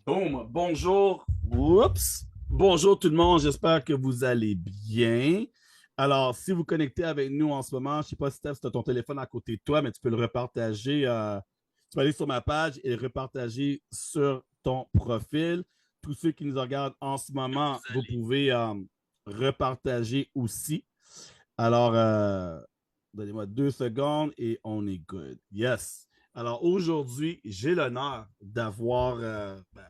Boom, bonjour. Oups. Bonjour tout le monde, j'espère que vous allez bien. Alors, si vous connectez avec nous en ce moment, je ne sais pas, Steph, si tu as ton téléphone à côté de toi, mais tu peux le repartager. Tu peux aller sur ma page et le repartager sur ton profil. Tous ceux qui nous regardent en ce moment, vous pouvez repartager aussi. Alors, donnez-moi 2 secondes et on est good. Yes. Alors aujourd'hui, j'ai l'honneur d'avoir,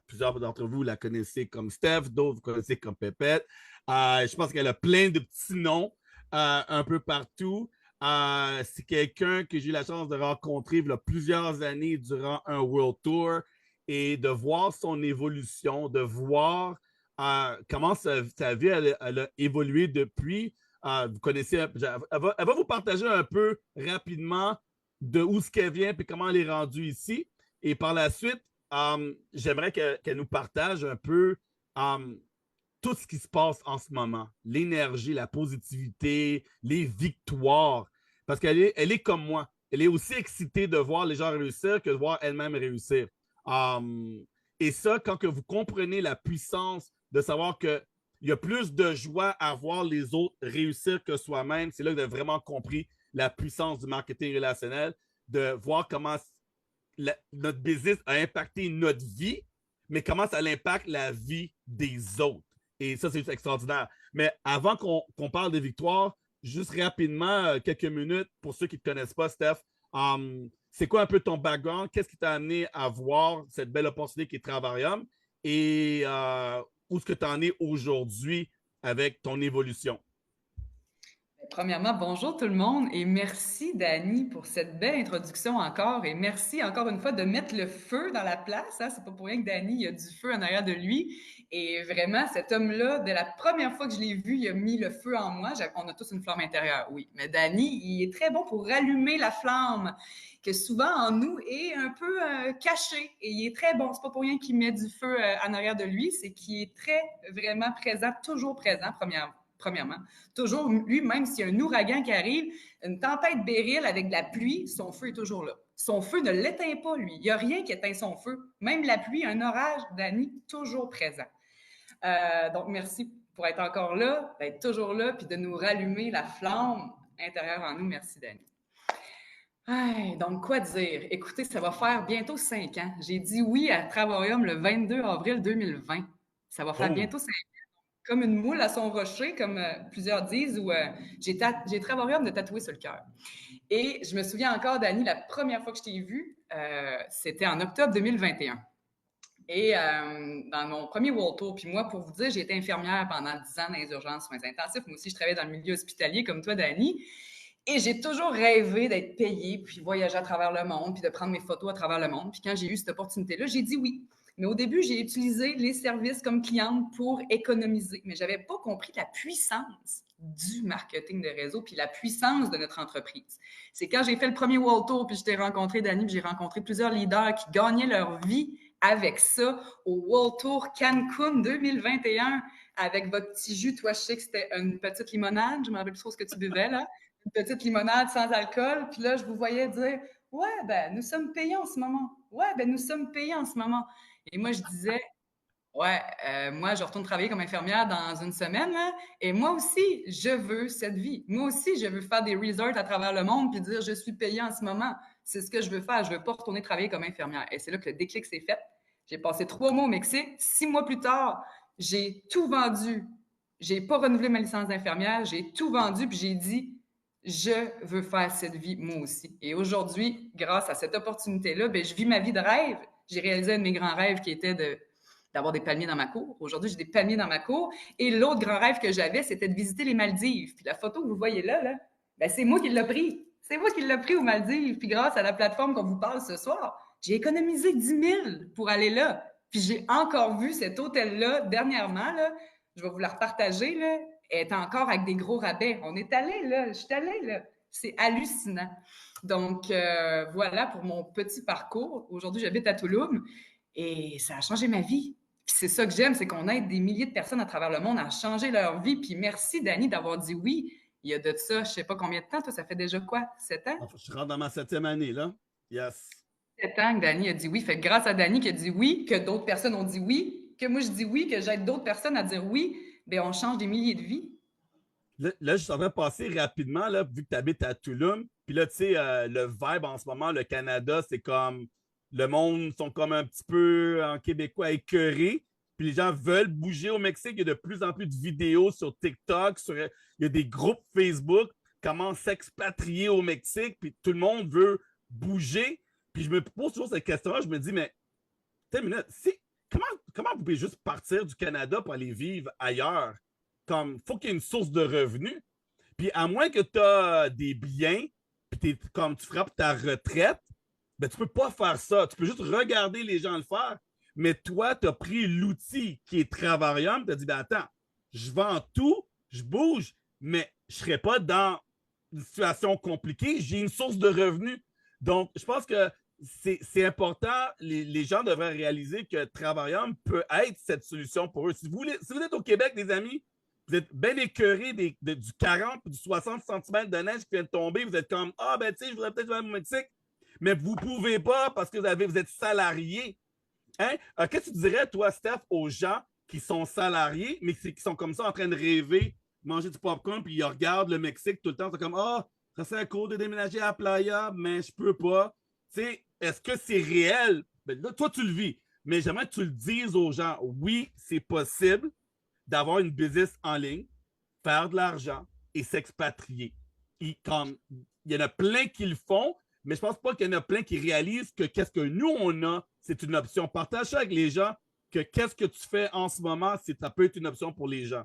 plusieurs d'entre vous la connaissez comme Steph, d'autres vous connaissez comme Pépette. Je pense qu'elle a plein de petits noms un peu partout. C'est quelqu'un que j'ai eu la chance de rencontrer il y a plusieurs années durant un World Tour et de voir son évolution, de voir comment sa vie elle a évolué depuis. Vous connaissez, elle va vous partager un peu rapidement de où ce qu'elle vient et comment elle est rendue ici. Et par la suite, j'aimerais qu'elle nous partage un peu um, tout ce qui se passe en ce moment. L'énergie, la positivité, les victoires. Parce qu'elle est comme moi. Elle est aussi excitée de voir les gens réussir que de voir elle-même réussir. Um, et ça, quand que vous comprenez la puissance de savoir que il y a plus de joie à voir les autres réussir que soi-même, c'est là que vous avez vraiment compris la puissance du marketing relationnel, de voir comment notre business a impacté notre vie, mais comment ça impacte la vie des autres. Et ça, c'est juste extraordinaire. Mais avant qu'on parle des victoires, juste rapidement, quelques minutes, pour ceux qui ne te connaissent pas, Steph, c'est quoi un peu ton background? Qu'est-ce qui t'a amené à voir cette belle opportunité qui est Travarium? Et où est-ce que tu en es aujourd'hui avec ton évolution? Premièrement, bonjour tout le monde et merci Dani pour cette belle introduction encore et merci encore une fois de mettre le feu dans la place. Hein. C'est pas pour rien que Dani, il y a du feu en arrière de lui et vraiment cet homme-là, dès la première fois que je l'ai vu, il a mis le feu en moi. On a tous une flamme intérieure, oui, mais Dani, il est très bon pour rallumer la flamme que souvent en nous est un peu cachée et il est très bon. C'est pas pour rien qu'il met du feu en arrière de lui, c'est qu'il est très vraiment présent, toujours présent premièrement. Toujours, lui, même s'il y a un ouragan qui arrive, une tempête béryl avec de la pluie, son feu est toujours là. Son feu ne l'éteint pas, lui. Il n'y a rien qui éteint son feu. Même la pluie, un orage, Dani, toujours présent. Donc, merci pour être encore là, d'être toujours là, puis de nous rallumer la flamme intérieure en nous. Merci, Dani. Donc, quoi dire? Écoutez, ça va faire bientôt 5 ans. J'ai dit oui à Travarium le 22 avril 2020. Ça va faire Boom! bientôt 5 comme une moule à son rocher, comme plusieurs disent, où j'ai travaillé de tatouer sur le cœur. Et je me souviens encore, Dani, la première fois que je t'ai vu, c'était en octobre 2021. Et dans mon premier World Tour, puis moi, pour vous dire, j'ai été infirmière pendant 10 ans dans les urgences, soins intensifs. Moi aussi, je travaillais dans le milieu hospitalier comme toi, Dani. Et j'ai toujours rêvé d'être payée, puis voyager à travers le monde, puis de prendre mes photos à travers le monde. Puis quand j'ai eu cette opportunité-là, j'ai dit oui. Mais au début, j'ai utilisé les services comme cliente pour économiser. Mais je n'avais pas compris la puissance du marketing de réseau puis la puissance de notre entreprise. C'est quand j'ai fait le premier World Tour, puis je t'ai rencontré, Dani, puis j'ai rencontré plusieurs leaders qui gagnaient leur vie avec ça au World Tour Cancun 2021 avec votre petit jus. Toi, je sais que c'était une petite limonade. Je me rappelle plus trop ce que tu buvais, là. Une petite limonade sans alcool. Puis là, je vous voyais dire, ouais, ben, nous sommes payés en ce moment. Ouais, ben, nous sommes payés en ce moment. Et moi, je disais, ouais, moi, je retourne travailler comme infirmière dans une semaine, là, et moi aussi, je veux cette vie. Moi aussi, je veux faire des resorts à travers le monde puis dire, je suis payée en ce moment. C'est ce que je veux faire. Je veux pas retourner travailler comme infirmière. Et c'est là que le déclic s'est fait. J'ai passé 3 mois au Mexique. 6 mois plus tard, j'ai tout vendu. J'ai pas renouvelé ma licence d'infirmière. J'ai tout vendu puis j'ai dit, je veux faire cette vie moi aussi. Et aujourd'hui, grâce à cette opportunité-là, ben, je vis ma vie de rêve. J'ai réalisé un de mes grands rêves qui était d'avoir des palmiers dans ma cour. Aujourd'hui, j'ai des palmiers dans ma cour. Et l'autre grand rêve que j'avais, c'était de visiter les Maldives. Puis la photo que vous voyez là, ben, c'est moi qui l'ai pris. C'est moi qui l'ai pris aux Maldives. Puis grâce à la plateforme qu'on vous parle ce soir, j'ai économisé 10 000 pour aller là. Puis j'ai encore vu cet hôtel-là dernièrement. Là, je vais vous la repartager. Là, est encore avec des gros rabais. On est allé là. Je suis allée là. C'est hallucinant. Donc, voilà pour mon petit parcours. Aujourd'hui, j'habite à Toulouse et ça a changé ma vie. Puis c'est ça que j'aime, c'est qu'on aide des milliers de personnes à travers le monde à changer leur vie. Puis merci, Dani, d'avoir dit oui. Il y a de ça, je sais pas combien de temps. Toi, ça fait déjà quoi? 7 ans? Je rentre dans ma 7e année, là. Yes. Tant que Dani a dit oui. Fait que grâce à Dani qui a dit oui, que d'autres personnes ont dit oui, que moi je dis oui, que j'aide d'autres personnes à dire oui, bien on change des milliers de vies. Là, je suis en train de passer rapidement, là, vu que tu habites à Tulum. Puis là, tu sais, le vibe en ce moment, le Canada, c'est comme le monde sont comme un petit peu en québécois écœurés. Puis les gens veulent bouger au Mexique. Il y a de plus en plus de vidéos sur TikTok, il y a des groupes Facebook, comment s'expatrier au Mexique. Puis tout le monde veut bouger. Puis je me pose toujours cette question-là. Je me dis, mais, une minute, comment vous pouvez juste partir du Canada pour aller vivre ailleurs? Comme, faut qu'il y ait une source de revenus. Puis à moins que tu as des biens, puis comme tu frappes ta retraite, ben tu peux pas faire ça. Tu peux juste regarder les gens le faire. Mais toi, tu as pris l'outil qui est Travarium, tu as dit, ben attends, je vends tout, je bouge, mais je serai pas dans une situation compliquée, j'ai une source de revenus. Donc, je pense que c'est important. Les gens devraient réaliser que Travarium peut être cette solution pour eux. Si vous êtes au Québec, les amis, vous êtes bien écœuré du 40 ou du 60 cm de neige qui vient de tomber. Vous êtes comme, ah, ben, tu sais, je voudrais peut-être aller au Mexique. Mais vous ne pouvez pas parce que vous êtes salarié. Hein? Qu'est-ce que tu dirais, toi, Steph, aux gens qui sont salariés, mais qui sont comme ça en train de rêver, manger du popcorn, puis ils regardent le Mexique tout le temps. C'est comme, ah, ça serait cool de déménager à Playa, mais je peux pas. Tu sais, est-ce que c'est réel? Ben, là, toi, tu le vis. Mais j'aimerais que tu le dises aux gens. Oui, c'est possible d'avoir une business en ligne, faire de l'argent et s'expatrier. Il y en a plein qui le font, mais je pense pas qu'il y en a plein qui réalisent que qu'est-ce que nous, on a, c'est une option. Partage ça avec les gens, que qu'est-ce que tu fais en ce moment, ça peut être une option pour les gens.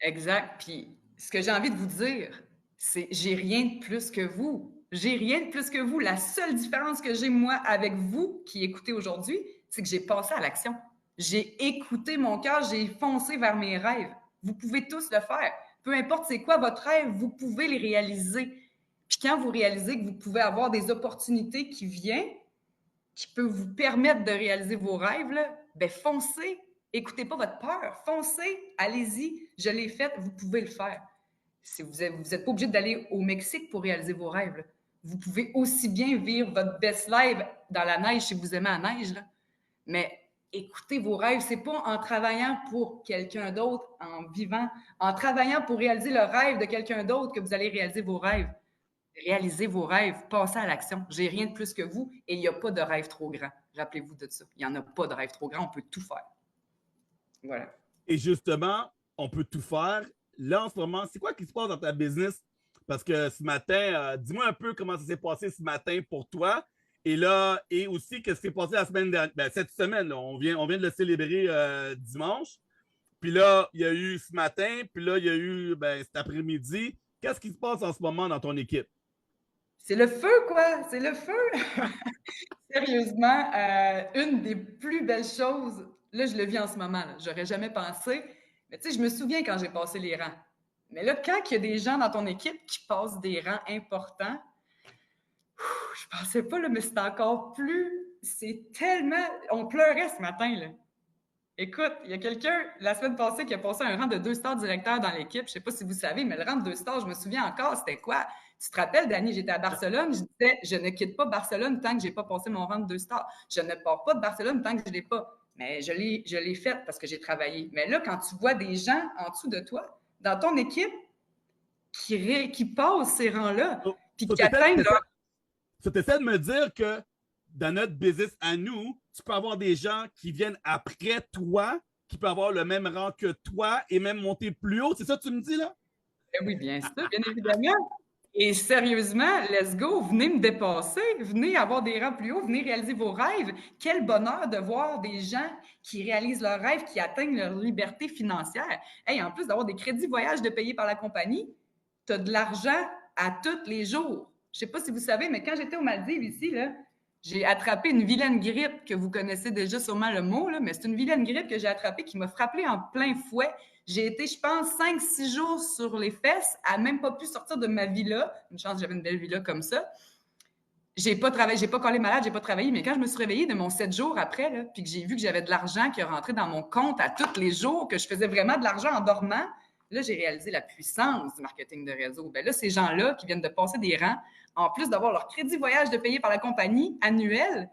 Exact. Puis ce que j'ai envie de vous dire, c'est j'ai rien de plus que vous. J'ai rien de plus que vous. La seule différence que j'ai, moi, avec vous qui écoutez aujourd'hui, c'est que j'ai passé à l'action. J'ai écouté mon cœur, j'ai foncé vers mes rêves. Vous pouvez tous le faire. Peu importe c'est quoi votre rêve, vous pouvez les réaliser. Puis quand vous réalisez que vous pouvez avoir des opportunités qui viennent, qui peuvent vous permettre de réaliser vos rêves, là, ben foncez. Écoutez pas votre peur. Foncez, allez-y. Je l'ai fait, vous pouvez le faire. Si vous n'êtes pas obligé d'aller au Mexique pour réaliser vos rêves. Là. Vous pouvez aussi bien vivre votre best life dans la neige si vous aimez la neige. Là. Mais écoutez vos rêves. C'est pas en travaillant pour quelqu'un d'autre, en vivant, en travaillant pour réaliser le rêve de quelqu'un d'autre que vous allez réaliser vos rêves. Réalisez vos rêves, passez à l'action. J'ai rien de plus que vous et il n'y a pas de rêve trop grand. Rappelez-vous de ça. Il n'y en a pas de rêve trop grand, on peut tout faire. Voilà. Et justement, on peut tout faire. Là, en ce moment, c'est quoi qui se passe dans ta business? Parce que ce matin, dis-moi un peu comment ça s'est passé ce matin pour toi. Et là, et aussi, qu'est-ce qui s'est passé la semaine dernière? Ben, cette semaine, là, on vient de le célébrer dimanche. Puis là, il y a eu ce matin, puis là, il y a eu cet après-midi. Qu'est-ce qui se passe en ce moment dans ton équipe? C'est le feu, quoi! C'est le feu! Sérieusement, une des plus belles choses, là, je le vis en ce moment, là, j'aurais jamais pensé, mais tu sais, je me souviens quand j'ai passé les rangs. Mais là, quand il y a des gens dans ton équipe qui passent des rangs importants, je pensais pas, là, mais c'est encore plus... C'est tellement... On pleurait ce matin, là. Écoute, il y a quelqu'un, la semaine passée, qui a passé un rang de 2 stars directeur dans l'équipe. Je ne sais pas si vous savez, mais le rang de 2 stars, je me souviens encore, c'était quoi? Tu te rappelles, Dani, j'étais à Barcelone, je disais, je ne quitte pas Barcelone tant que je n'ai pas passé mon rang de 2 stars. Je ne pars pas de Barcelone tant que je ne l'ai pas. Mais je l'ai fait parce que j'ai travaillé. Mais là, quand tu vois des gens en dessous de toi, dans ton équipe, qui passent ces rangs-là, puis qui atteignent leur... Tu essaies de me dire que dans notre business à nous, tu peux avoir des gens qui viennent après toi, qui peuvent avoir le même rang que toi et même monter plus haut. C'est ça que tu me dis, là? Oui, bien sûr, bien évidemment. Et sérieusement, let's go, venez me dépasser, venez avoir des rangs plus hauts, venez réaliser vos rêves. Quel bonheur de voir des gens qui réalisent leurs rêves, qui atteignent leur liberté financière. Hey, en plus d'avoir des crédits voyage de payer par la compagnie, tu as de l'argent à tous les jours. Je ne sais pas si vous savez, mais quand j'étais aux Maldives ici, là, j'ai attrapé une vilaine grippe, que vous connaissez déjà sûrement le mot, là, mais c'est une vilaine grippe que j'ai attrapée qui m'a frappée en plein fouet. J'ai été, je pense, 5-6 jours sur les fesses, à même pas pu sortir de ma villa. Une chance, j'avais une belle villa comme ça. J'ai pas travaillé, j'ai pas collé malade, j'ai pas travaillé, mais quand je me suis réveillée de mon 7 jours après, là, puis que j'ai vu que j'avais de l'argent qui est rentré dans mon compte à tous les jours, que je faisais vraiment de l'argent en dormant, Là, j'ai réalisé la puissance du marketing de réseau. Bien là, ces gens-là qui viennent de passer des rangs, en plus d'avoir leur crédit voyage de payer par la compagnie annuel,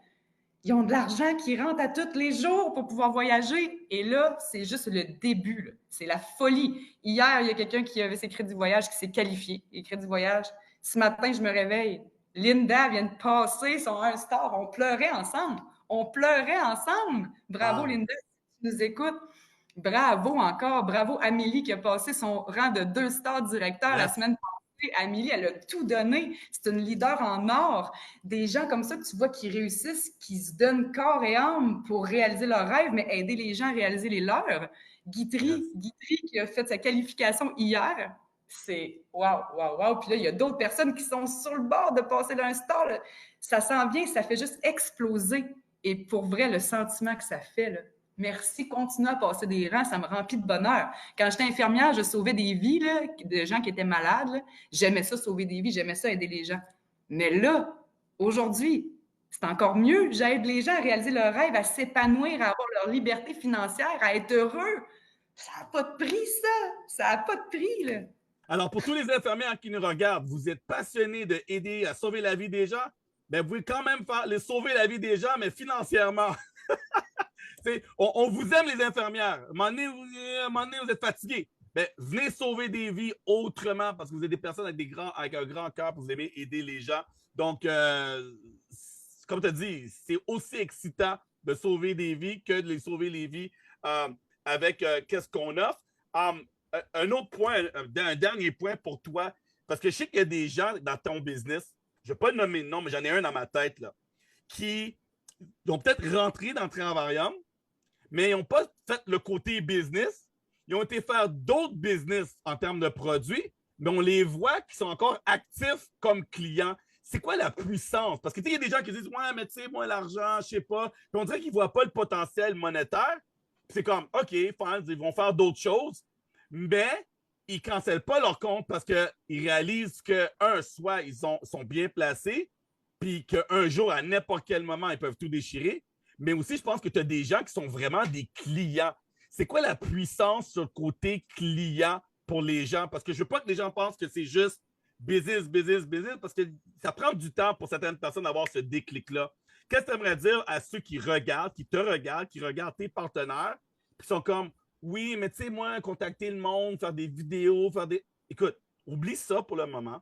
ils ont de l'argent qui rentre à tous les jours pour pouvoir voyager. Et là, c'est juste le début. Là. C'est la folie. Hier, il y a quelqu'un qui avait ses crédits voyage qui s'est qualifié. Les crédits voyage. Ce matin, je me réveille. Linda vient de passer son 1 star. On pleurait ensemble. On pleurait ensemble. Bravo, Linda, si tu nous écoutes. Bravo encore. Bravo, Amélie, qui a passé son rang de 2 stars directeur la semaine passée. Amélie, elle a tout donné. C'est une leader en or. Des gens comme ça que tu vois qui réussissent, qui se donnent corps et âme pour réaliser leurs rêves, mais aider les gens à réaliser les leurs. Guitry qui a fait sa qualification hier, c'est wow. Puis là, il y a d'autres personnes qui sont sur le bord de passer d'un star. Là. Ça s'en vient, ça fait juste exploser. Et pour vrai, le sentiment que ça fait, là, merci, continue à passer des rangs, ça me remplit de bonheur. Quand j'étais infirmière, je sauvais des vies là, de gens qui étaient malades. Là. J'aimais ça, sauver des vies, j'aimais ça, aider les gens. Mais là, aujourd'hui, c'est encore mieux. J'aide les gens à réaliser leurs rêves, à s'épanouir, à avoir leur liberté financière, à être heureux. Ça n'a pas de prix, ça. Ça n'a pas de prix, là. Alors, pour tous les infirmières qui nous regardent, vous êtes passionnés d'aider à sauver la vie des gens, bien, vous pouvez quand même faire les sauver la vie des gens, mais financièrement. On vous aime, les infirmières. À un moment donné, vous êtes fatigués. Ben, venez sauver des vies autrement parce que vous êtes des personnes avec un grand cœur pour vous aimer aider les gens. Donc, comme tu as dit, c'est aussi excitant de sauver des vies que de les sauver les vies avec qu'est-ce qu'on offre. Un autre point, un dernier point pour toi, parce que je sais qu'il y a des gens dans ton business, je ne vais pas nommer de nom, mais j'en ai un dans ma tête, là, qui ont peut-être rentré dans Travarium, mais ils n'ont pas fait le côté business. Ils ont été faire d'autres business en termes de produits, mais on les voit qui sont encore actifs comme clients. C'est quoi la puissance? Parce que il y a des gens qui disent ouais, mais tu sais, moi, l'argent, je sais pas. Puis on dirait qu'ils ne voient pas le potentiel monétaire. Puis c'est comme OK, fine, ils vont faire d'autres choses, mais ils ne cancellent pas leur compte parce qu'ils réalisent que, soit ils sont bien placés, puis qu'un jour, à n'importe quel moment, ils peuvent tout déchirer. Mais aussi, je pense que tu as des gens qui sont vraiment des clients. C'est quoi la puissance sur le côté client pour les gens? Parce que je ne veux pas que les gens pensent que c'est juste business, parce que ça prend du temps pour certaines personnes d'avoir ce déclic-là. Qu'est-ce que tu aimerais dire à ceux qui regardent, qui te regardent, qui regardent tes partenaires, qui sont comme, oui, mais tu sais, moi, contacter le monde, faire des vidéos, faire des... Écoute, oublie ça pour le moment.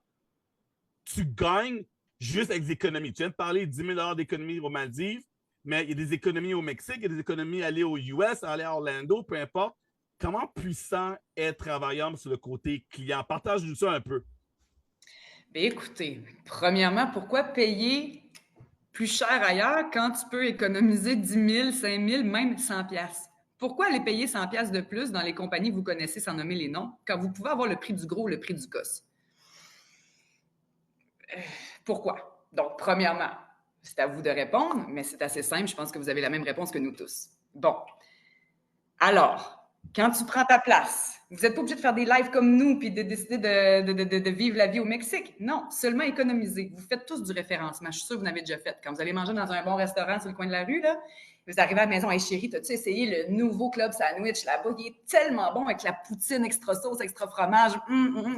Tu gagnes juste avec des économies. Tu viens de parler de 10 000 d'économies aux Maldives, mais il y a des économies au Mexique, il y a des économies à aller aux US, à aller à Orlando, peu importe. Comment puissant est Travarium sur le côté client? Partage-nous ça un peu. Bien, écoutez, premièrement, pourquoi payer plus cher ailleurs quand tu peux économiser 10 000, 5 000, même 100 piastres? Pourquoi aller payer 100 piastres de plus dans les compagnies que vous connaissez sans nommer les noms quand vous pouvez avoir le prix du gros, le prix du gosse? Pourquoi? Donc, premièrement, c'est à vous de répondre, mais c'est assez simple. Je pense que vous avez la même réponse que nous tous. Bon. Alors, quand tu prends ta place, vous n'êtes pas obligé de faire des lives comme nous puis de décider de vivre la vie au Mexique. Non, seulement économiser. Vous faites tous du référencement. Je suis sûre que vous en avez déjà fait. Quand vous allez manger dans un bon restaurant sur le coin de la rue, là, vous arrivez à la maison, hey chérie, t'as-tu essayé le nouveau club sandwich là-bas? Il est tellement bon avec la poutine extra sauce, extra fromage.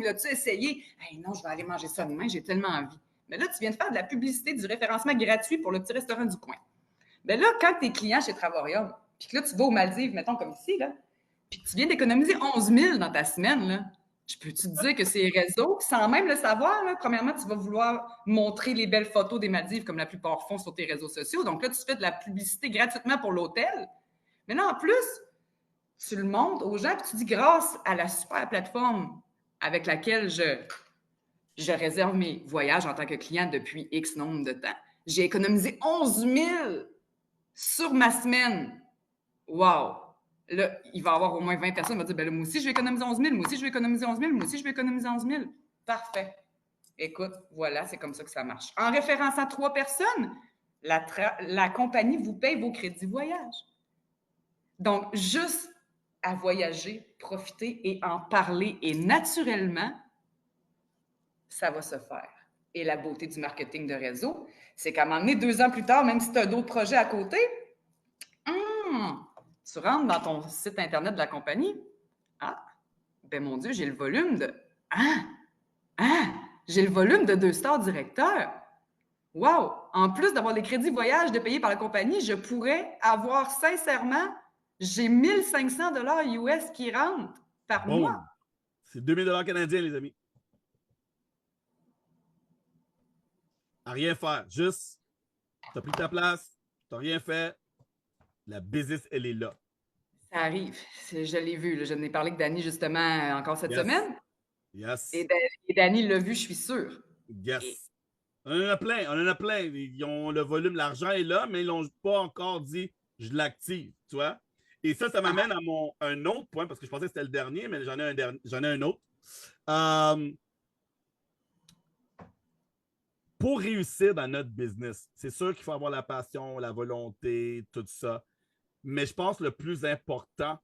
L'as-tu essayé? Hey, non, je vais aller manger ça demain, j'ai tellement envie. Mais là, tu viens de faire de la publicité, du référencement gratuit pour le petit restaurant du coin. Bien là, quand tu es client chez Travarium, puis que là, tu vas aux Maldives, mettons comme ici, là, puis que tu viens d'économiser 11 000 dans ta semaine, là, je peux-tu te dire que c'est réseau, sans même le savoir, là, premièrement, tu vas vouloir montrer les belles photos des Maldives comme la plupart font sur tes réseaux sociaux. Donc là, tu fais de la publicité gratuitement pour l'hôtel. Mais là, en plus, tu le montres aux gens, puis tu dis grâce à la super plateforme avec laquelle je réserve mes voyages en tant que client depuis X nombre de temps. J'ai économisé 11 000 sur ma semaine. Wow! Là, il va y avoir au moins 20 personnes qui vont dire, ben là, moi aussi, je vais économiser 11 000, moi aussi, je vais économiser 11 000, moi aussi, je vais économiser 11 000. Parfait. Écoute, voilà, c'est comme ça que ça marche. En référençant 3 personnes, la compagnie vous paye vos crédits voyage. Donc, juste à voyager, profiter et en parler, et naturellement, ça va se faire. Et la beauté du marketing de réseau, c'est qu'à un moment donné, 2 ans plus tard, même si tu as d'autres projets à côté, tu rentres dans ton site Internet de la compagnie. Ah, ben mon Dieu, j'ai le volume de... Ah! J'ai le volume de 2 stars directeurs. Wow! En plus d'avoir des crédits voyage de payer par la compagnie, je pourrais avoir sincèrement, j'ai 1500 $ US qui rentrent par mois. Boom! C'est 2000 $ canadiens, les amis. À rien faire. Juste, t'as pris ta place, t'as rien fait. La business, elle est là. Ça arrive. Je l'ai vu. Là. Je n'ai parlé que Dani, justement, encore cette Yes. semaine. Yes. Et Dani l'a vu, je suis sûre. Et... Yes. On en a plein. On en a plein. Ils ont le volume, l'argent est là, mais ils n'ont pas encore dit je l'active, tu vois. Et ça m'amène à un autre point, parce que je pensais que c'était le dernier, mais j'en ai un autre. Pour réussir dans notre business, c'est sûr qu'il faut avoir la passion, la volonté, tout ça. Mais je pense que le plus important,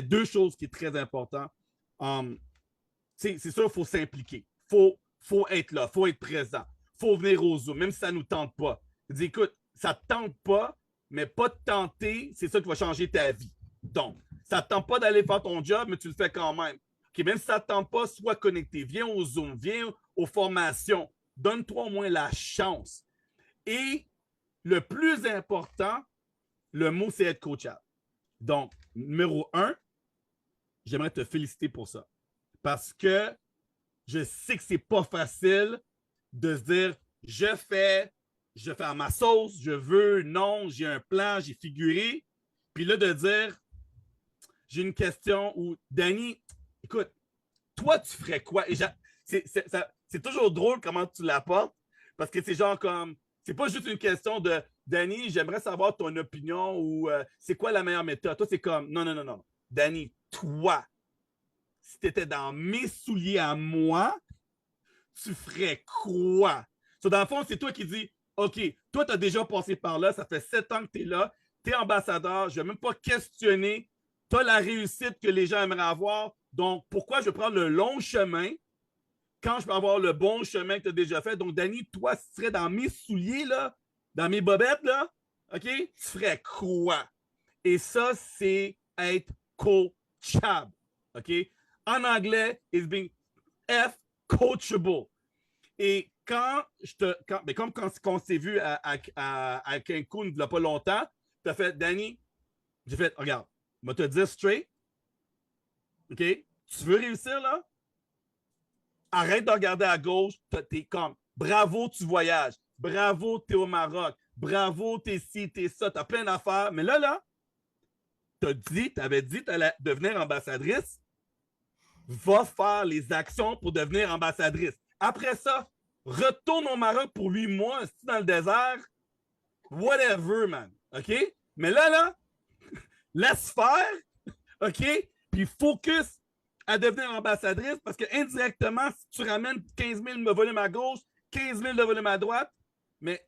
deux choses qui sont très importantes. C'est sûr, il faut s'impliquer. Faut être là, il faut être présent. Il faut venir au Zoom, même si ça ne nous tente pas. Je dis, écoute, ça ne te tente pas, mais pas de tenter, c'est ça qui va changer ta vie. Donc, ça ne te tente pas d'aller faire ton job, mais tu le fais quand même. Okay, même si ça ne te tente pas, sois connecté. Viens au Zoom, viens aux formations. Donne-toi au moins la chance. Et le plus important, le mot, c'est être coachable. Donc, numéro 1, j'aimerais te féliciter pour ça. Parce que je sais que c'est pas facile de se dire je fais à ma sauce, je veux, non, j'ai un plan, j'ai figuré. Puis là, de dire j'ai une question où Danny, écoute, toi, tu ferais quoi? Et c'est toujours drôle comment tu l'apportes parce que c'est genre comme c'est pas juste une question de Danny, j'aimerais savoir ton opinion ou c'est quoi la meilleure méthode. Toi, c'est comme non. Danny, toi, si tu étais dans mes souliers à moi, tu ferais quoi? So, dans le fond, c'est toi qui dis OK, toi, tu as déjà passé par là, ça fait 7 ans que tu es là, tu es ambassadeur, je ne vais même pas questionner. Tu as la réussite que les gens aimeraient avoir. Donc, pourquoi je prends le long chemin quand je peux avoir le bon chemin que tu as déjà fait? Donc, Danny, toi, si tu serais dans mes souliers, là, dans mes bobettes, là, OK, tu ferais quoi? Et ça, c'est être coachable. OK? En anglais, it's being F coachable. Et comme quand on s'est vu à Cancun il n'y a pas longtemps, tu as fait, Danny, j'ai fait, regarde, je vais te dire straight, OK? Tu veux réussir là? Arrête de regarder à gauche, t'es comme, bravo, tu voyages, bravo, t'es au Maroc, bravo, t'es ci, t'es ça, t'as plein d'affaires, mais là, t'avais dit que t'allais devenir ambassadrice, va faire les actions pour devenir ambassadrice. Après ça, retourne au Maroc pour 8 mois, dans le désert, whatever, man. OK? Mais là, laisse faire, OK? Puis focus à devenir ambassadrice parce que indirectement, si tu ramènes 15 000 de volume à gauche, 15 000 de volume à droite, mais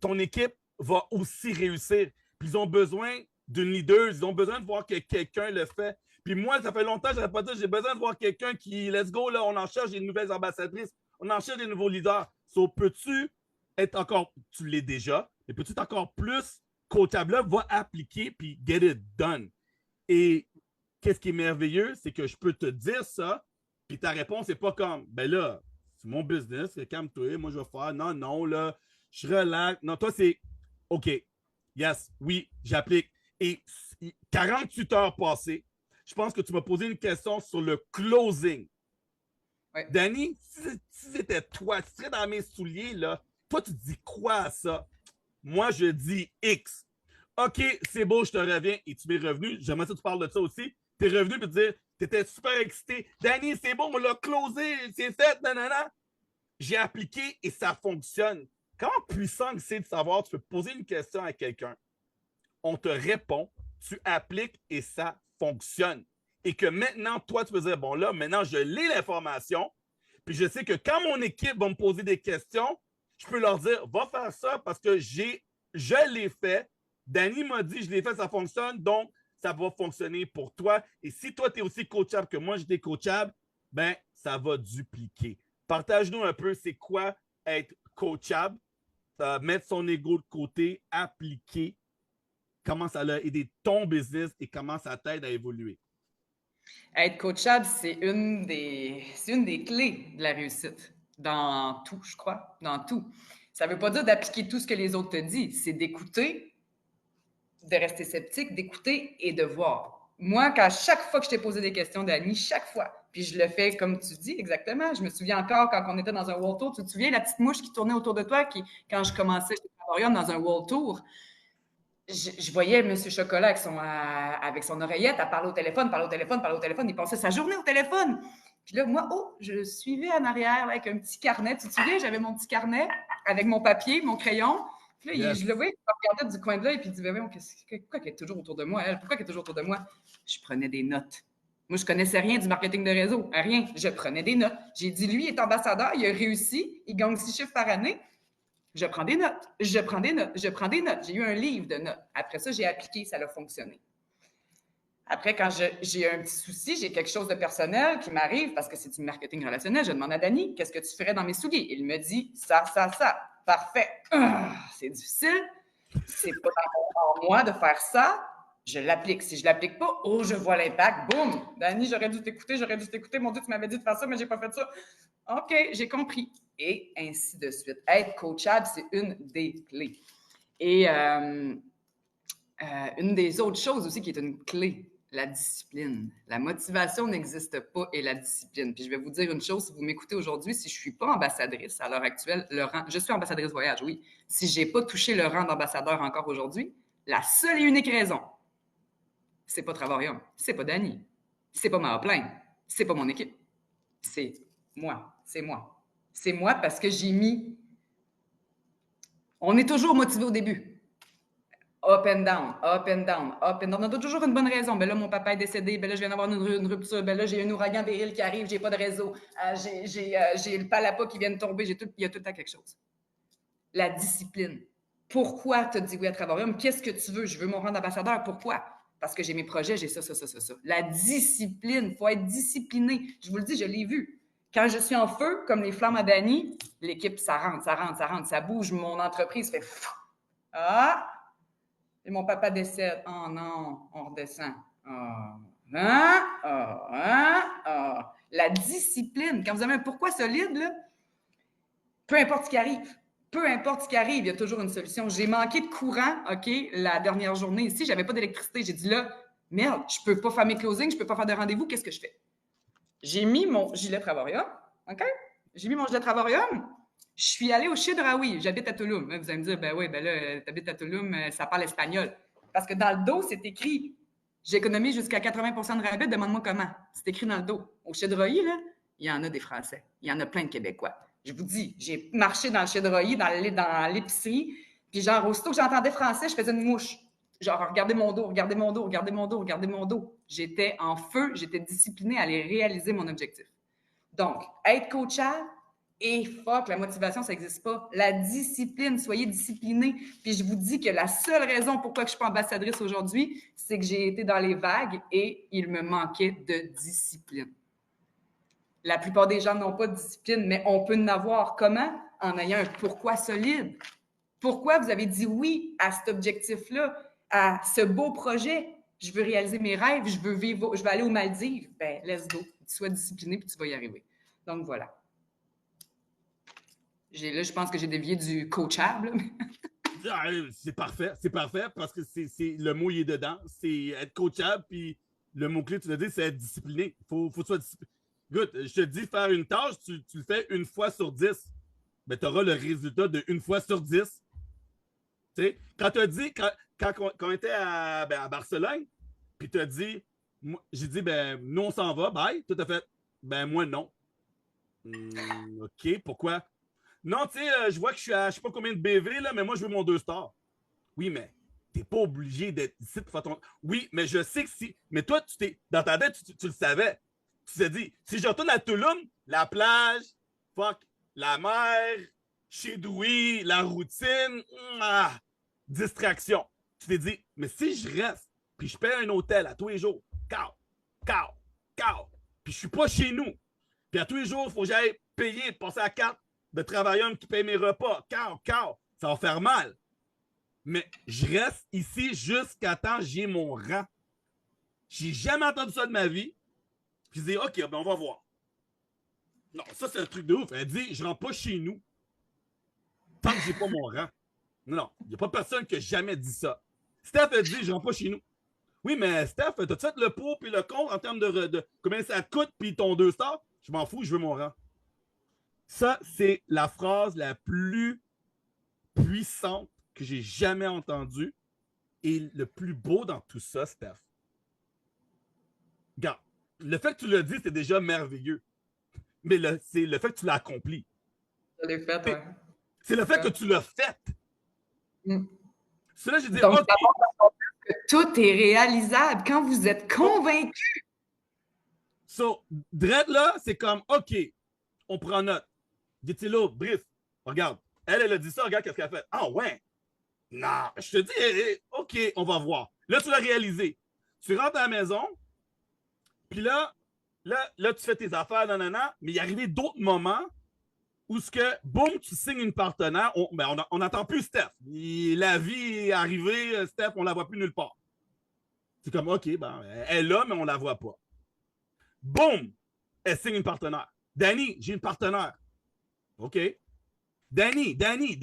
ton équipe va aussi réussir. Puis ils ont besoin d'une leader, ils ont besoin de voir que quelqu'un le fait. Puis moi, ça fait longtemps que je n'avais pas dit, j'ai besoin de voir quelqu'un qui, let's go, là, on en cherche des nouvelles ambassadrices, on en cherche des nouveaux leaders. So, peux-tu être encore, tu l'es déjà, mais peux-tu être encore plus coachable là, va appliquer puis get it done. Et qu'est-ce qui est merveilleux, c'est que je peux te dire ça, puis ta réponse n'est pas comme, ben là, c'est mon business, calme-toi, moi je vais faire, non, là, je relaxe. Non, toi, c'est, OK, yes, oui, j'applique. Et 48 heures passées, je pense que tu m'as posé une question sur le closing. Ouais. Danny, si c'était toi, tu serais dans mes souliers, là, toi, tu dis quoi à ça? Moi, je dis X. OK, c'est beau, je te reviens. Et tu m'es revenu. J'aimerais ça que tu parles de ça aussi. Tu es revenu pour te dire, tu étais super excité. Danny, c'est bon, on l'a closé, c'est fait, nanana. J'ai appliqué et ça fonctionne. Comment puissant c'est de savoir, tu peux poser une question à quelqu'un, on te répond, tu appliques et ça fonctionne. Et que maintenant, toi, tu peux dire, bon là, maintenant, je lis l'information, puis je sais que quand mon équipe va me poser des questions, je peux leur dire, va faire ça parce que je l'ai fait. Danny m'a dit, je l'ai fait, ça fonctionne, donc ça va fonctionner pour toi. Et si toi, tu es aussi coachable que moi, j'étais coachable, ben, ça va dupliquer. Partage-nous un peu, c'est quoi être coachable, mettre son ego de côté, appliquer, comment ça a aidé ton business et comment ça t'aide à évoluer. Être coachable, c'est une des clés de la réussite dans tout, je crois, dans tout. Ça ne veut pas dire d'appliquer tout ce que les autres te disent, c'est d'écouter, de rester sceptique, d'écouter et de voir. Moi, quand chaque fois que je t'ai posé des questions, Dani, chaque fois, puis je le fais comme tu dis exactement, je me souviens encore quand on était dans un World Tour, tu te souviens la petite mouche qui tournait autour de toi, quand je commençais chez Travarium dans un World Tour, je voyais M. Chocolat avec son oreillette à parler au téléphone, parler au téléphone, parler au téléphone. Il passait sa journée au téléphone. Puis là, moi, je le suivais en arrière là, avec un petit carnet. Tu te souviens, j'avais mon petit carnet avec mon papier, mon crayon. Puis là, je le voyais, il me regardait du coin de l'œil, puis il disait, pourquoi elle est toujours autour de moi, elle? Pourquoi elle est toujours autour de moi? Je prenais des notes. Moi, je connaissais rien du marketing de réseau, rien. Je prenais des notes. J'ai dit, lui, il est ambassadeur, il a réussi, il gagne 6 chiffres par année. Je prends des notes, je prends des notes, je prends des notes. J'ai eu un livre de notes. Après ça, j'ai appliqué, ça a fonctionné. Après, quand j'ai un petit souci, j'ai quelque chose de personnel qui m'arrive parce que c'est du marketing relationnel, je demande à Dani, qu'est-ce que tu ferais dans mes souliers? Il me dit ça, ça, ça. Parfait. C'est difficile. C'est pas en moi de faire ça. Je l'applique. Si je l'applique pas, je vois l'impact. Boum! Dani, j'aurais dû t'écouter. Mon Dieu, tu m'avais dit de faire ça, mais j'ai pas fait ça. OK, j'ai compris. Et ainsi de suite. Être coachable, c'est une des clés. Et une des autres choses aussi qui est une clé, la discipline. La motivation n'existe pas et la discipline. Puis je vais vous dire une chose, si vous m'écoutez aujourd'hui, si je ne suis pas ambassadrice à l'heure actuelle, je suis ambassadrice voyage, oui. Si je n'ai pas touché le rang d'ambassadeur encore aujourd'hui, la seule et unique raison, c'est pas Travarium, c'est pas Dani, c'est pas ma upline, c'est pas mon équipe. C'est moi. C'est moi parce que j'ai mis... On est toujours motivé au début. Up and down, up and down, up and down. On a toujours une bonne raison. Ben là, mon papa est décédé. Ben là, je viens d'avoir une rupture. Ben là, j'ai un ouragan Beryl qui arrive. J'ai pas de réseau. J'ai le palapa qui vient de tomber. Il y a tout le temps quelque chose. La discipline. Pourquoi tu as dit oui à Travarium? Qu'est-ce que tu veux? Je veux mon rang d'ambassadeur. Pourquoi? Parce que j'ai mes projets, j'ai ça. La discipline. Il faut être discipliné. Je vous le dis, je l'ai vu. Quand je suis en feu, comme les flammes à Dani, l'équipe, ça rentre. Ça bouge. Mon entreprise fait... Ah! Et mon papa décède. Oh non, on redescend. La discipline. Quand vous avez un pourquoi solide, là, peu importe ce qui arrive, il y a toujours une solution. J'ai manqué de courant, OK, la dernière journée ici. J'avais pas d'électricité. J'ai dit là, merde, je peux pas faire mes closings, je peux pas faire de rendez-vous. Qu'est-ce que je fais? J'ai mis mon gilet Travarium, OK? J'ai mis mon gilet Travarium. Je suis allée au Chedraoui. J'habite à Toulouse. Vous allez me dire, ben oui, ben là, t'habites à Toulouse, ça parle espagnol. Parce que dans le dos, c'est écrit j'économise jusqu'à 80% de rabais, demande-moi comment. C'est écrit dans le dos. Au Chedraoui, là, il y en a des Français. Il y en a plein de Québécois. Je vous dis, j'ai marché dans le Chedraoui, dans l'épicerie, puis genre, aussitôt que j'entendais français, je faisais une mouche. Genre, regardez mon dos. J'étais en feu, j'étais disciplinée à aller réaliser mon objectif. Donc, être coachable, et fuck, la motivation, ça n'existe pas. La discipline, soyez disciplinés. Puis je vous dis que la seule raison pourquoi je ne suis pas ambassadrice aujourd'hui, c'est que j'ai été dans les vagues et il me manquait de discipline. La plupart des gens n'ont pas de discipline, mais on peut en avoir. Comment? En ayant un pourquoi solide. Pourquoi vous avez dit oui à cet objectif-là, à ce beau projet? Je veux réaliser mes rêves, je veux aller aux Maldives. Ben, let's go. Sois discipliné puis tu vas y arriver. Donc, voilà. Là, je pense que j'ai dévié du coachable. C'est parfait parce que c'est le mot il est dedans. C'est être coachable, puis le mot-clé, tu l'as dit, c'est être discipliné. Faut que tu sois discipliné. Écoute, je te dis, faire une tâche, tu le fais une fois sur 10. Ben, tu auras le résultat de une fois sur 10. Tu sais, quand tu as dit, quand on était à Barcelone, puis tu as dit, j'ai dit, ben, nous, on s'en va, bye. Tout à fait, ben, moi, non. OK, pourquoi? Non, tu sais, je vois que je suis à je sais pas combien de BV, là, mais moi, je veux mon 2 stars. Oui, mais t'es pas obligé d'être ici pour faire ton. Oui, mais je sais que si. Mais toi, dans ta tête, tu le savais. Tu t'es dit, si je retourne à Tulum, la plage, fuck, la mer, chez Douy, la routine, distraction. Tu t'es dit, mais si je reste, puis je paie un hôtel à tous les jours, puis je suis pas chez nous, puis à tous les jours, il faut que j'aille payer, passer à la carte de travailleur qui paye mes repas, ça va faire mal. Mais je reste ici jusqu'à temps que j'ai mon rang. J'ai jamais entendu ça de ma vie. Puis je dis, OK, ben on va voir. Non, ça, c'est un truc de ouf. Elle dit, je rentre pas chez nous tant que j'ai pas mon rang. Non, il n'y a pas personne qui a jamais dit ça. Steph a dit, je rentre pas chez nous. Oui, mais Steph, t'as-tu fait le pour et le contre en termes de combien ça te coûte puis ton 2 stars? Je m'en fous, je veux mon rang. Ça, c'est la phrase la plus puissante que j'ai jamais entendue et le plus beau dans tout ça, Steph. Regarde, le fait que tu l'as dit, c'est déjà merveilleux. Mais c'est le fait que tu l'as accompli. Je l'ai fait, ouais. C'est le fait que tu l'as fait. Mm. C'est là que j'ai dit, Donc, OK. tout est réalisable quand vous êtes convaincu. So, Dredd, là, c'est comme, OK, on prend note. Dit-il, Brice, regarde, elle a dit ça, regarde qu'est-ce qu'elle a fait. Ah ouais? Non, je te dis, OK, on va voir. Là, tu l'as réalisé. Tu rentres à la maison, puis là, tu fais tes affaires, nanana, mais il est arrivé d'autres moments où ce que, boum, tu signes une partenaire, on n'entend plus Steph. La vie est arrivée, Steph, on la voit plus nulle part. C'est comme, OK, ben, elle est là, mais on la voit pas. Boum, elle signe une partenaire. Danny, j'ai une partenaire. OK. Danny. Hey,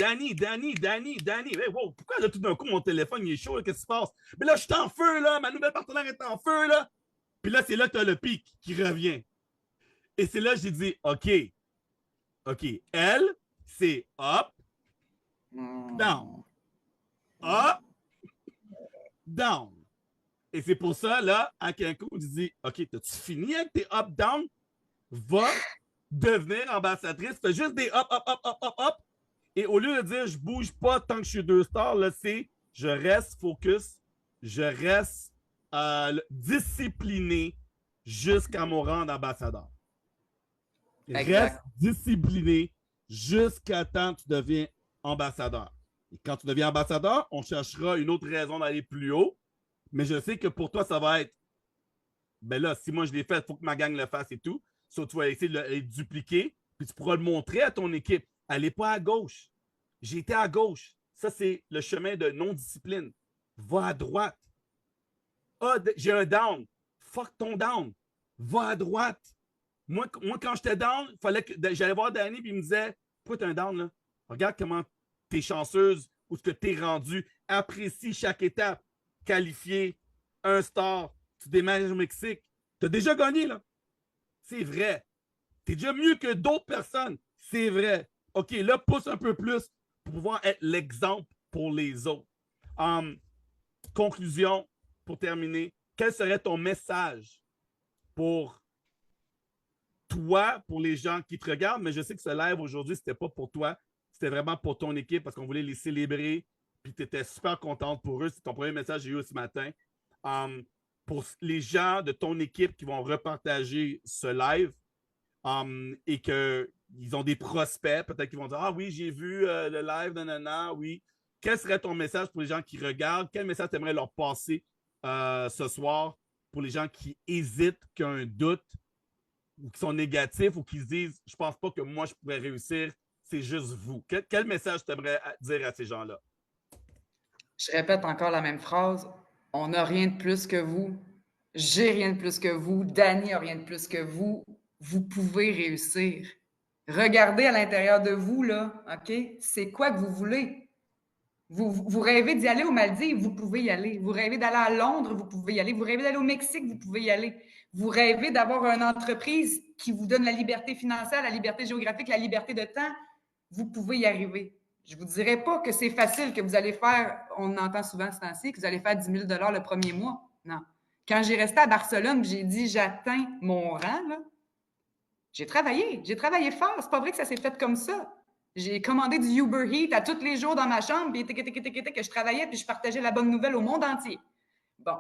wow, pourquoi là, tout d'un coup, mon téléphone il est chaud? Qu'est-ce qui se passe? Mais là, je suis en feu, là. Ma nouvelle partenaire est en feu, là. Puis là, c'est là que tu as le pic qui revient. Et c'est là que j'ai dit, OK. Elle, c'est up, down. Up, down. Et c'est pour ça, là, à quelqu'un, on dit, OK, t'as-tu fini avec tes up, down? Va devenir ambassadrice. Fais juste des up. Et au lieu de dire je bouge pas tant que je suis 2 stars, là, c'est je reste focus, je reste discipliné jusqu'à mon rang d'ambassadeur. Reste discipliné jusqu'à temps que tu deviens ambassadeur. Et quand tu deviens ambassadeur, on cherchera une autre raison d'aller plus haut. Mais je sais que pour toi, ça va être ben là, si moi je l'ai fait, il faut que ma gang le fasse et tout. So, tu vas essayer de le dupliquer, puis tu pourras le montrer à ton équipe. Elle n'est pas à gauche. J'ai été à gauche. Ça, c'est le chemin de non-discipline. Va à droite. Ah, j'ai un down. Fuck ton down. Va à droite. Moi quand j'étais down, fallait que j'allais voir Danny, puis il me disait, pourquoi t'es un down, là? Regarde comment t'es chanceuse, où ce que t'es rendu. Apprécie chaque étape. Qualifié, un star. Tu démarres au Mexique. Tu as déjà gagné, là. C'est vrai. Tu es déjà mieux que d'autres personnes. C'est vrai. OK, là, pousse un peu plus pour pouvoir être l'exemple pour les autres. Conclusion, pour terminer, quel serait ton message pour toi, pour les gens qui te regardent? Mais je sais que ce live aujourd'hui, c'était pas pour toi. C'était vraiment pour ton équipe parce qu'on voulait les célébrer. Puis tu étais super contente pour eux. C'est ton premier message que j'ai eu ce matin. Pour les gens de ton équipe qui vont repartager ce live et qu'ils ont des prospects, peut-être qu'ils vont dire « Ah oui, j'ai vu le live, nanana, oui. » Quel serait ton message pour les gens qui regardent? Quel message tu aimerais leur passer ce soir pour les gens qui hésitent, qui ont un doute ou qui sont négatifs ou qui se disent « Je pense pas que moi, je pourrais réussir, c'est juste vous. » Quel message tu aimerais dire à ces gens-là? Je répète encore la même phrase. On n'a rien de plus que vous. J'ai rien de plus que vous. Danny n'a rien de plus que vous. Vous pouvez réussir. Regardez à l'intérieur de vous, là, OK? C'est quoi que vous voulez? Vous rêvez d'y aller aux Maldives, vous pouvez y aller. Vous rêvez d'aller à Londres, vous pouvez y aller. Vous rêvez d'aller au Mexique, vous pouvez y aller. Vous rêvez d'avoir une entreprise qui vous donne la liberté financière, la liberté géographique, la liberté de temps, vous pouvez y arriver. Je ne vous dirais pas que c'est facile, que vous allez faire, on entend souvent ce temps-ci, que vous allez faire 10 000 $ le premier mois. Non. Quand j'ai resté à Barcelone, j'ai dit j'atteins mon rang, là, j'ai travaillé fort. C'est pas vrai que ça s'est fait comme ça. J'ai commandé du Uber Eats à tous les jours dans ma chambre, puis que je travaillais, puis je partageais la bonne nouvelle au monde entier. Bon.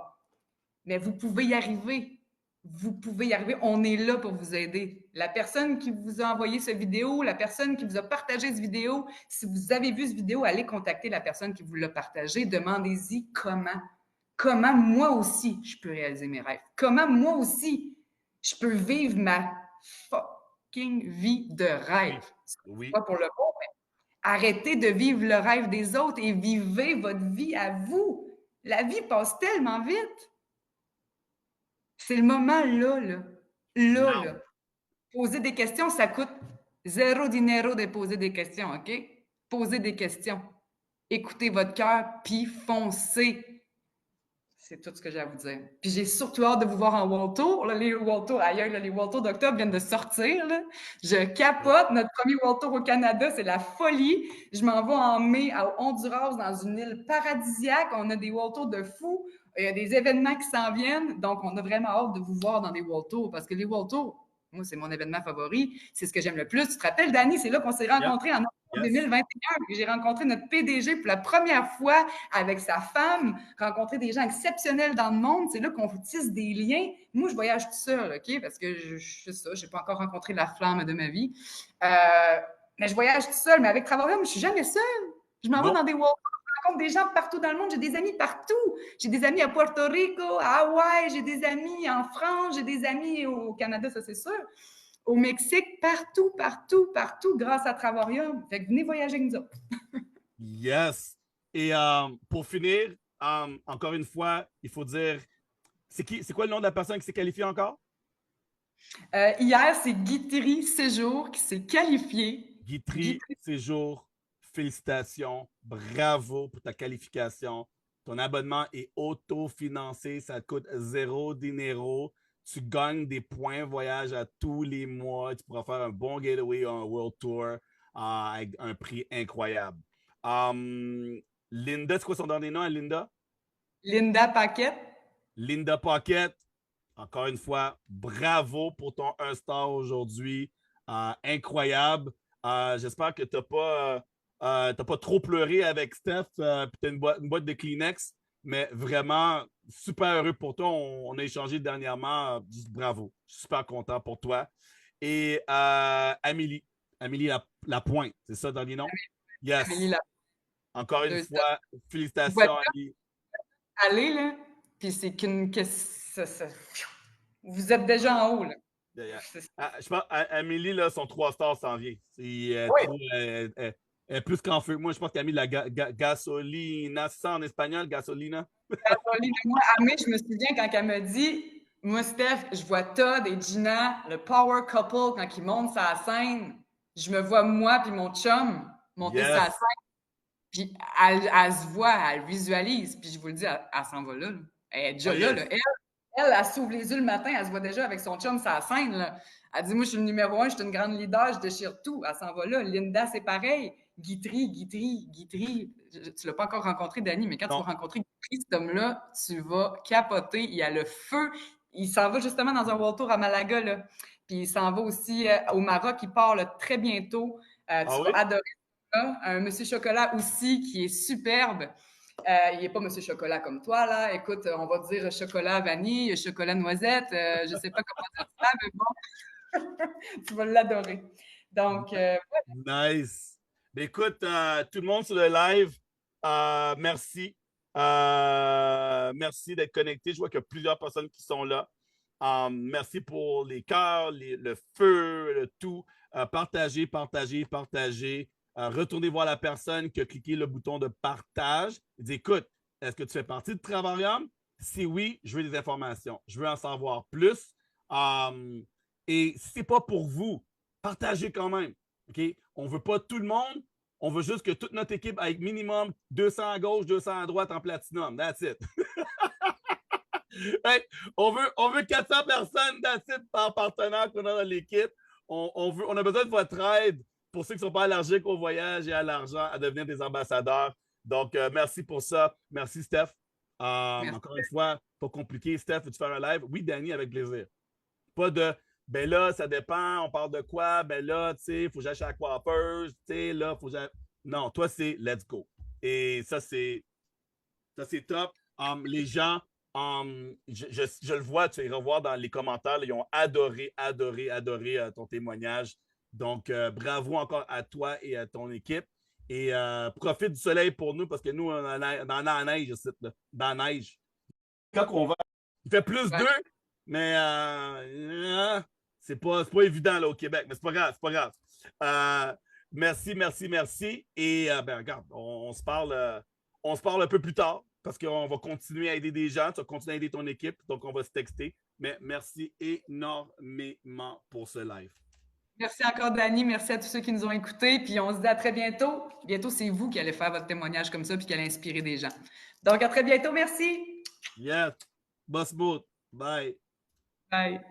Mais vous pouvez y arriver. Vous pouvez y arriver. On est là pour vous aider. La personne qui vous a envoyé cette vidéo, la personne qui vous a partagé cette vidéo, si vous avez vu cette vidéo, allez contacter la personne qui vous l'a partagée. Demandez-y comment. Comment moi aussi, je peux réaliser mes rêves. Comment moi aussi, je peux vivre ma fucking vie de rêve. Oui. Pas pour le bon, mais arrêtez de vivre le rêve des autres et vivez votre vie à vous. La vie passe tellement vite. C'est le moment là. Là, poser des questions, ça coûte zéro dinero de poser des questions, OK? Posez des questions. Écoutez votre cœur, puis foncez. C'est tout ce que j'ai à vous dire. Puis j'ai surtout hâte de vous voir en World Tour. Là, les World Tour, ailleurs, les World Tour d'octobre viennent de sortir. Là. Je capote. Notre premier World Tour au Canada, c'est la folie. Je m'en vais en mai à Honduras, dans une île paradisiaque. On a des World Tours de fous. Il y a des événements qui s'en viennent. Donc, on a vraiment hâte de vous voir dans des World Tours parce que les World Tours, moi, c'est mon événement favori. C'est ce que j'aime le plus. Tu te rappelles, Dani, c'est là qu'on s'est rencontrés en octobre 2021. J'ai rencontré notre PDG pour la première fois avec sa femme, rencontrer des gens exceptionnels dans le monde. C'est là qu'on tisse des liens. Moi, je voyage tout seul, OK? Parce que je n'ai pas encore rencontré la flamme de ma vie. Mais je voyage tout seul. Mais avec Travarium, je ne suis jamais seule. Je m'en vais dans des walks. Je rencontre des gens partout dans le monde. J'ai des amis partout. J'ai des amis à Porto Rico, à Hawaï. J'ai des amis en France. J'ai des amis au Canada, ça, c'est sûr. Au Mexique, partout, partout, partout, grâce à Travarium. Fait que venez voyager avec nous autres. Yes. Et pour finir, encore une fois, il faut dire, c'est quoi le nom de la personne qui s'est qualifiée encore? Hier, c'est Guitry Séjour qui s'est qualifié. Guitry Séjour, félicitations. Bravo pour ta qualification. Ton abonnement est autofinancé. Ça te coûte zéro dinero. Tu gagnes des points voyage à tous les mois. Tu pourras faire un bon getaway, un World Tour avec un prix incroyable. Linda, c'est quoi son dernier nom, Linda? Linda Paquette. Linda Paquette, encore une fois, bravo pour ton 1 star aujourd'hui. Incroyable. J'espère que tu n'as pas trop pleuré avec Steph, puis tu as une boîte de Kleenex, mais vraiment super heureux pour toi. On a échangé dernièrement. Bravo. Je suis super content pour toi. Et Amélie Lapointe, c'est ça dans les noms? Yes. Amélie Lapointe. Encore une fois, félicitations, Amélie. Allez, là, puis c'est qu'une... Vous êtes déjà en haut, là. Je pense Amélie, là, son 3 stars s'en vient. C'est plus qu'en feu. Moi, je pense qu'elle a mis la gasolina. C'est ça en espagnol, gasolina? Gasolina. Moi, Amé, je me souviens quand elle m'a dit, moi, Steph, je vois Todd et Gina, le power couple, quand ils montent sur la scène. Je me vois moi puis mon chum monter sur la scène. Puis elle se voit, elle visualise. Puis je vous le dis, elle s'en va là. Elle est déjà là. Elle s'ouvre les yeux le matin, elle se voit déjà avec son chum sur la scène. Là. Elle dit, moi, je suis le numéro 1, je suis une grande leader, je déchire tout. Elle s'en va là. Linda, c'est pareil. Guitry. Tu ne l'as pas encore rencontré, Dani, mais quand tu vas rencontrer Guitry, cet homme-là, tu vas capoter. Il a le feu. Il s'en va justement dans un World Tour à Malaga. Là. Puis il s'en va aussi au Maroc. Il part là, très bientôt. Tu vas adorer ça. Un Monsieur Chocolat aussi qui est superbe. Il n'est pas Monsieur Chocolat comme toi, là. Écoute, on va dire chocolat vanille, chocolat noisette. Je ne sais pas comment dire ça, mais bon, tu vas l'adorer. Donc, nice. Mais écoute, tout le monde sur le live, merci. Merci d'être connecté. Je vois qu'il y a plusieurs personnes qui sont là. Merci pour les cœurs, le feu, le tout. Partagez. Retournez voir la personne qui a cliqué le bouton de partage. Dit, écoute, est-ce que tu fais partie de Travarium? Si oui, je veux des informations. Je veux en savoir plus. Et si ce n'est pas pour vous, partagez quand même. Okay? On ne veut pas tout le monde. On veut juste que toute notre équipe ait minimum 200 à gauche, 200 à droite en platinum. That's it. Hey, on veut 400 personnes, that's it, par partenaire qu'on a dans l'équipe. On a besoin de votre aide pour ceux qui ne sont pas allergiques au voyage et à l'argent, à devenir des ambassadeurs. Donc, merci pour ça. Merci, Steph. Merci. Encore une fois, pas compliqué. Steph, veux-tu faire un live? Oui, Dani, avec plaisir. Pas de, ben là, ça dépend, on parle de quoi? Ben là, tu sais, il faut que j'aille chez la coiffeuse, tu sais, là, il faut que j'aille... Non, toi, c'est let's go. Et ça, c'est top. Les gens, je le vois, tu vas y revoir dans les commentaires, là, ils ont adoré ton témoignage. Donc, bravo encore à toi et à ton équipe. Et profite du soleil pour nous parce que nous, on est dans la neige ici, là, dans la neige. Quand on va, il fait plus 2, mais c'est pas évident là, au Québec, mais c'est pas grave. Merci. Et ben, regarde, on se parle un peu plus tard parce qu'on va continuer à aider des gens, tu vas continuer à aider ton équipe, donc on va se texter. Mais merci énormément pour ce live. Merci encore, Dani. Merci à tous ceux qui nous ont écoutés. Puis on se dit à très bientôt. Bientôt, c'est vous qui allez faire votre témoignage comme ça puis qui allez inspirer des gens. Donc, à très bientôt. Merci. Yes. Boss boot. Bye. Bye.